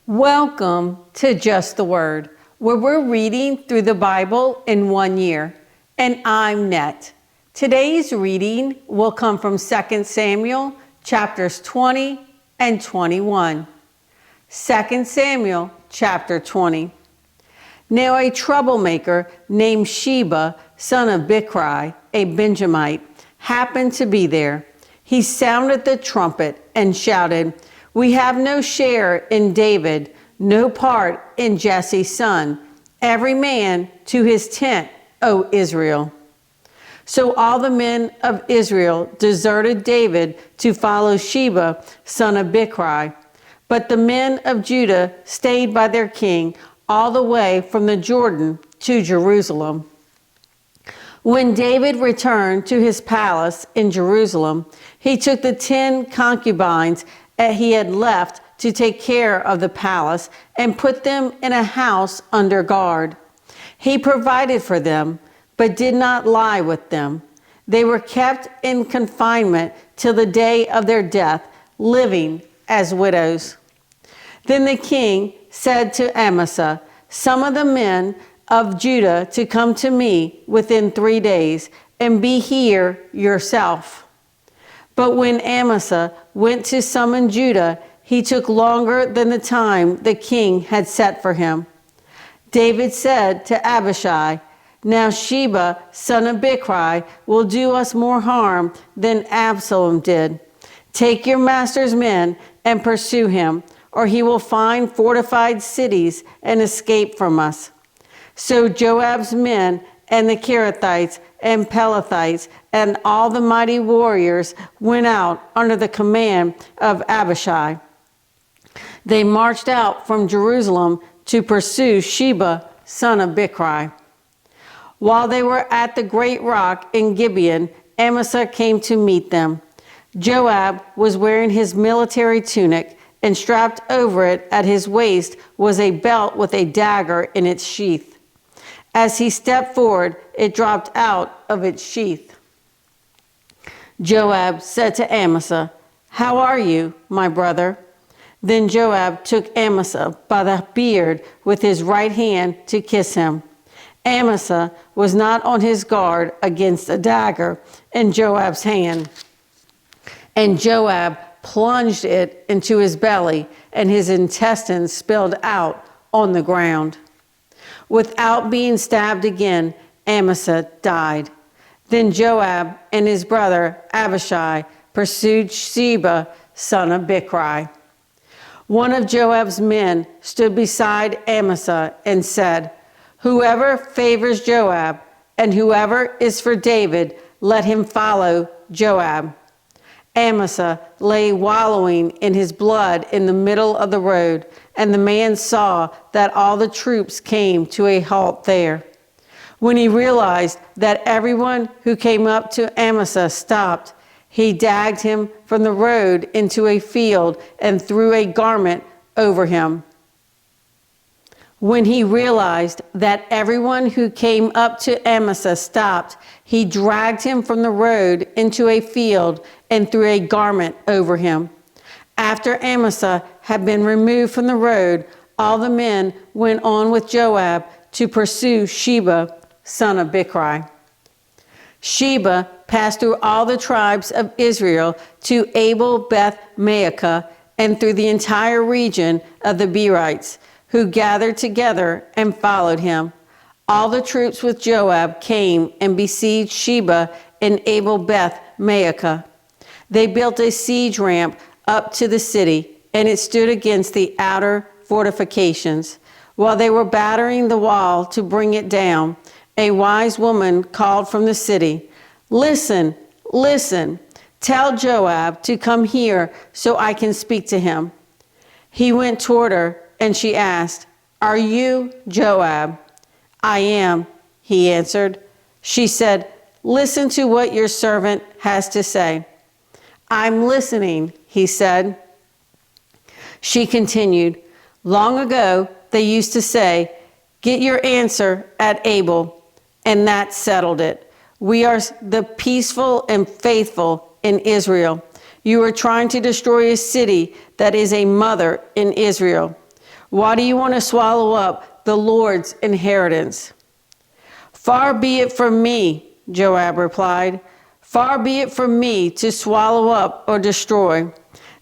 Welcome to Just the Word, where we're reading through the Bible in 1 year. And I'm Net. Today's reading will come from 2 Samuel chapters 20 and 21. 2 Samuel chapter 20. Now a troublemaker named Sheba, son of Bichri, a Benjamite, happened to be there. He sounded the trumpet and shouted, "We have no share in David, no part in Jesse's son. Every man to his tent, O Israel." So all the men of Israel deserted David to follow Sheba, son of Bichri. But the men of Judah stayed by their king all the way from the Jordan to Jerusalem. When David returned to his palace in Jerusalem, he took the 10 concubines he had left to take care of the palace and put them in a house under guard. He provided for them, but did not lie with them. They were kept in confinement till the day of their death, living as widows. Then the king said to Amasa, "Summon the men of Judah to come to me within 3 days, and be here yourself." But when Amasa went to summon Judah, he took longer than the time the king had set for him. David said to Abishai, "Now Sheba, son of Bichri, will do us more harm than Absalom did. Take your master's men and pursue him, or he will find fortified cities and escape from us." So Joab's men and the Kerethites and Pelethites and all the mighty warriors went out under the command of Abishai. They marched out from Jerusalem to pursue Sheba, son of Bichri. While they were at the great rock in Gibeon, Amasa came to meet them. Joab was wearing his military tunic, and strapped over it at his waist was a belt with a dagger in its sheath. As he stepped forward, it dropped out of its sheath. Joab said to Amasa, "How are you, my brother?" Then Joab took Amasa by the beard with his right hand to kiss him. Amasa was not on his guard against a dagger in Joab's hand. And Joab plunged it into his belly, and his intestines spilled out on the ground. Without being stabbed again, Amasa died. Then Joab and his brother Abishai pursued Sheba, son of Bichri. One of Joab's men stood beside Amasa and said, "Whoever favors Joab and whoever is for David, let him follow Joab." Amasa lay wallowing in his blood in the middle of the road, and the man saw that all the troops came to a halt there. When he realized that everyone who came up to Amasa stopped, he dragged him from the road into a field and threw a garment over him. When he realized that everyone who came up to Amasa stopped, he dragged him from the road into a field and threw a garment over him. After Amasa had been removed from the road, all the men went on with Joab to pursue Sheba, son of Bichri. Sheba passed through all the tribes of Israel to Abel Beth Maacah and through the entire region of the Berites, who gathered together and followed him. All the troops with Joab came and besieged Sheba in Abel Beth Maacah. They built a siege ramp up to the city, and it stood against the outer fortifications. While they were battering the wall to bring it down, a wise woman called from the city, "Listen, listen, tell Joab to come here so I can speak to him." He went toward her, and she asked, "Are you Joab?" "I am," he answered. She said, "Listen to what your servant has to say." "I'm listening," he said. She continued, "Long ago they used to say, 'Get your answer at Abel,' and that settled it. We are the peaceful and faithful in Israel. You are trying to destroy a city that is a mother in Israel. Why do you want to swallow up the Lord's inheritance?" "Far be it from me," Joab replied. "Far be it from me to swallow up or destroy.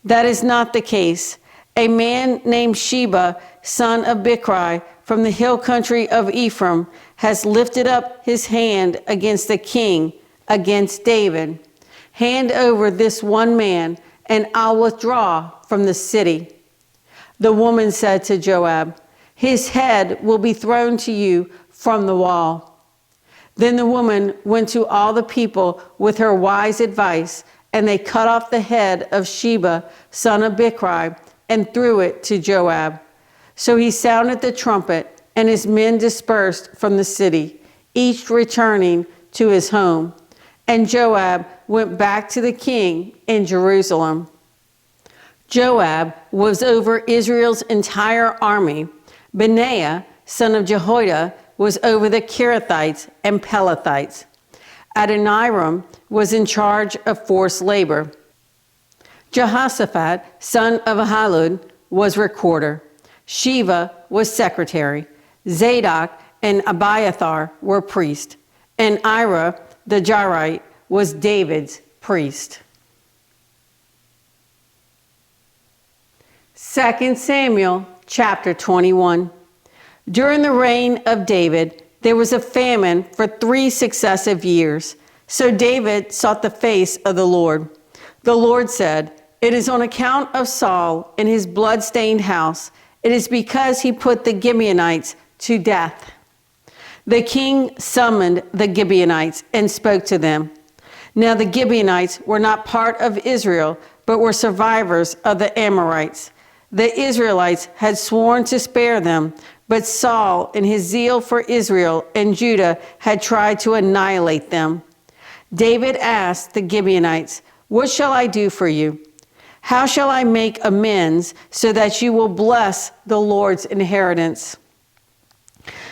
That is not the case. A man named Sheba, son of Bichri, from the hill country of Ephraim, has lifted up his hand against the king, against David. Hand over this one man, and I'll withdraw from the city." The woman said to Joab, "His head will be thrown to you from the wall." Then the woman went to all the people with her wise advice, and they cut off the head of Sheba, son of Bichri, and threw it to Joab. So he sounded the trumpet, and his men dispersed from the city, each returning to his home. And Joab went back to the king in Jerusalem. Joab was over Israel's entire army. Benaiah, son of Jehoiada, was over the Kerethites and Pelethites. Adoniram was in charge of forced labor. Jehoshaphat, son of Ahilud, was recorder. Sheva was secretary. Zadok and Abiathar were priests. And Ira, the Jairite, was David's priest. 2 Samuel chapter 21. During the reign of David, there was a famine for 3 successive years. So David sought the face of the Lord. The Lord said, "It is on account of Saul and his blood-stained house. It is because he put the Gibeonites to death." The king summoned the Gibeonites and spoke to them. Now the Gibeonites were not part of Israel, but were survivors of the Amorites. The Israelites had sworn to spare them, but Saul, in his zeal for Israel and Judah, had tried to annihilate them. David asked the Gibeonites, "What shall I do for you? How shall I make amends so that you will bless the Lord's inheritance?"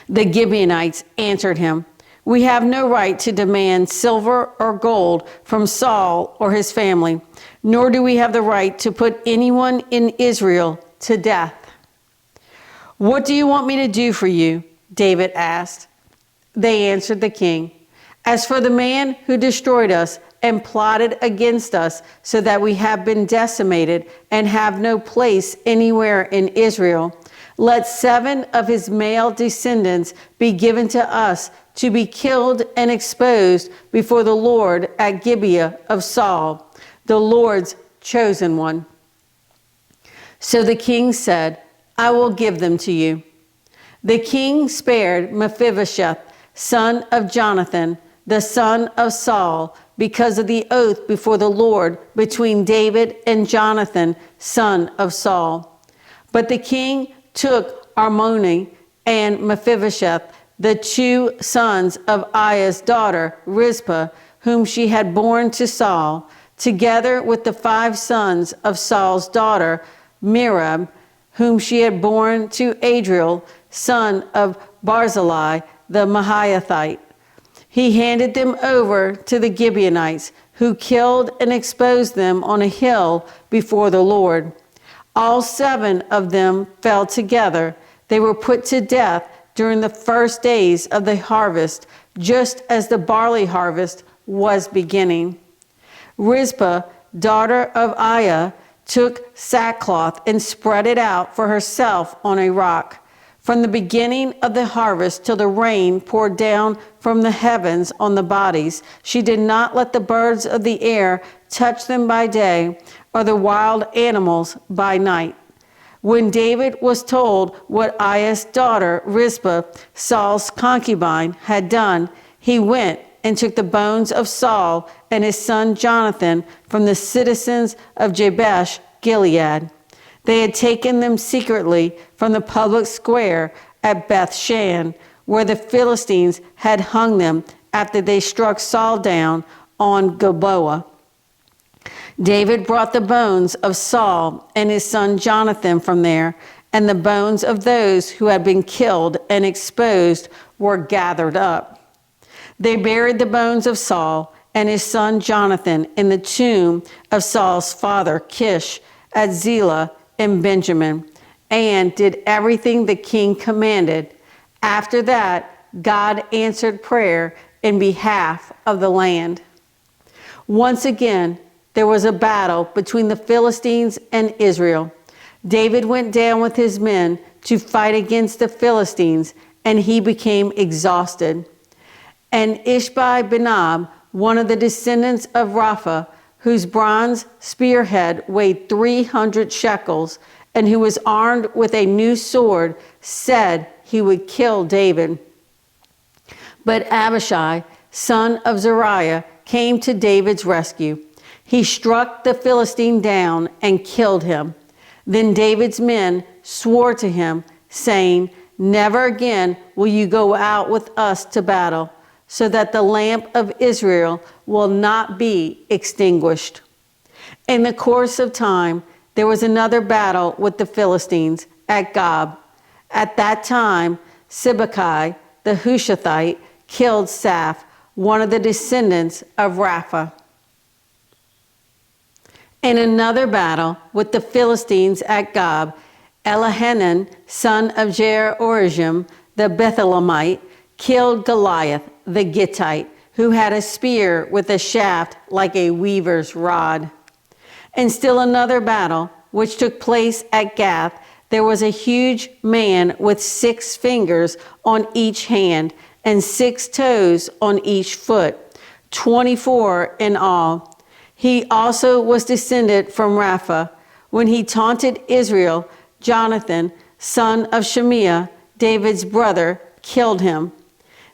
The Gibeonites answered him, "We have no right to demand silver or gold from Saul or his family, nor do we have the right to put anyone in Israel to death." "What do you want me to do for you?" David asked. They answered the king, "As for the man who destroyed us and plotted against us so that we have been decimated and have no place anywhere in Israel, let 7 of his male descendants be given to us to be killed and exposed before the Lord at Gibeah of Saul, the Lord's chosen one." So the king said, "I will give them to you." The king spared Mephibosheth, son of Jonathan, the son of Saul, because of the oath before the Lord between David and Jonathan, son of Saul. But the king took Armoni and Mephibosheth, the 2 sons of Aiah's daughter, Rizpah, whom she had borne to Saul, together with the 5 sons of Saul's daughter, Merab, whom she had borne to Adriel, son of Barzillai, the Mahathite. He handed them over to the Gibeonites, who killed and exposed them on a hill before the Lord. All 7 of them fell together. They were put to death during the first days of the harvest, just as the barley harvest was beginning. Rizpah, daughter of Aiah, took sackcloth and spread it out for herself on a rock. From the beginning of the harvest till the rain poured down from the heavens on the bodies, she did not let the birds of the air touch them by day, or the wild animals by night. When David was told what Aiah's daughter Rizpah, Saul's concubine, had done, he went and took the bones of Saul and his son Jonathan from the citizens of Jabesh Gilead. They had taken them secretly from the public square at Beth-shan, where the Philistines had hung them after they struck Saul down on Gilboa. David brought the bones of Saul and his son Jonathan from there, and the bones of those who had been killed and exposed were gathered up. They buried the bones of Saul and his son Jonathan in the tomb of Saul's father Kish at Zelah in Benjamin. and did everything the king commanded. After that, God answered prayer in behalf of the land. Once again, there was a battle between the Philistines and Israel. David went down with his men to fight against the Philistines, and he became exhausted. And Ishbi-Benob, one of the descendants of Rapha, whose bronze spearhead weighed 300 shekels, and who was armed with a new sword, said he would kill David. But Abishai, son of Zeruiah, came to David's rescue. He struck the Philistine down and killed him. Then David's men swore to him, saying, "Never again will you go out with us to battle, so that the lamp of Israel will not be extinguished." In the course of time, there was another battle with the Philistines at Gob. At that time, Sibbecai the Hushathite killed Saph, one of the descendants of Rapha. In another battle with the Philistines at Gob, Elihanan, son of Jair-Oregim the Bethlehemite, killed Goliath the Gittite, who had a spear with a shaft like a weaver's rod. In still another battle, which took place at Gath, there was a huge man with 6 fingers on each hand and 6 toes on each foot, 24 in all. He also was descended from Rapha. When he taunted Israel, Jonathan, son of Shemiah, David's brother, killed him.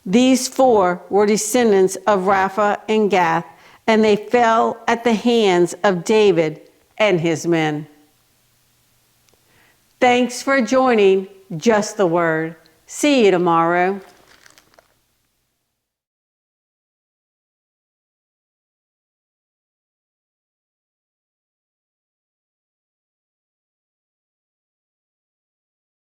These 4 were descendants of Rapha and Gath, and they fell at the hands of David and his men. Thanks for joining Just the Word. See you tomorrow.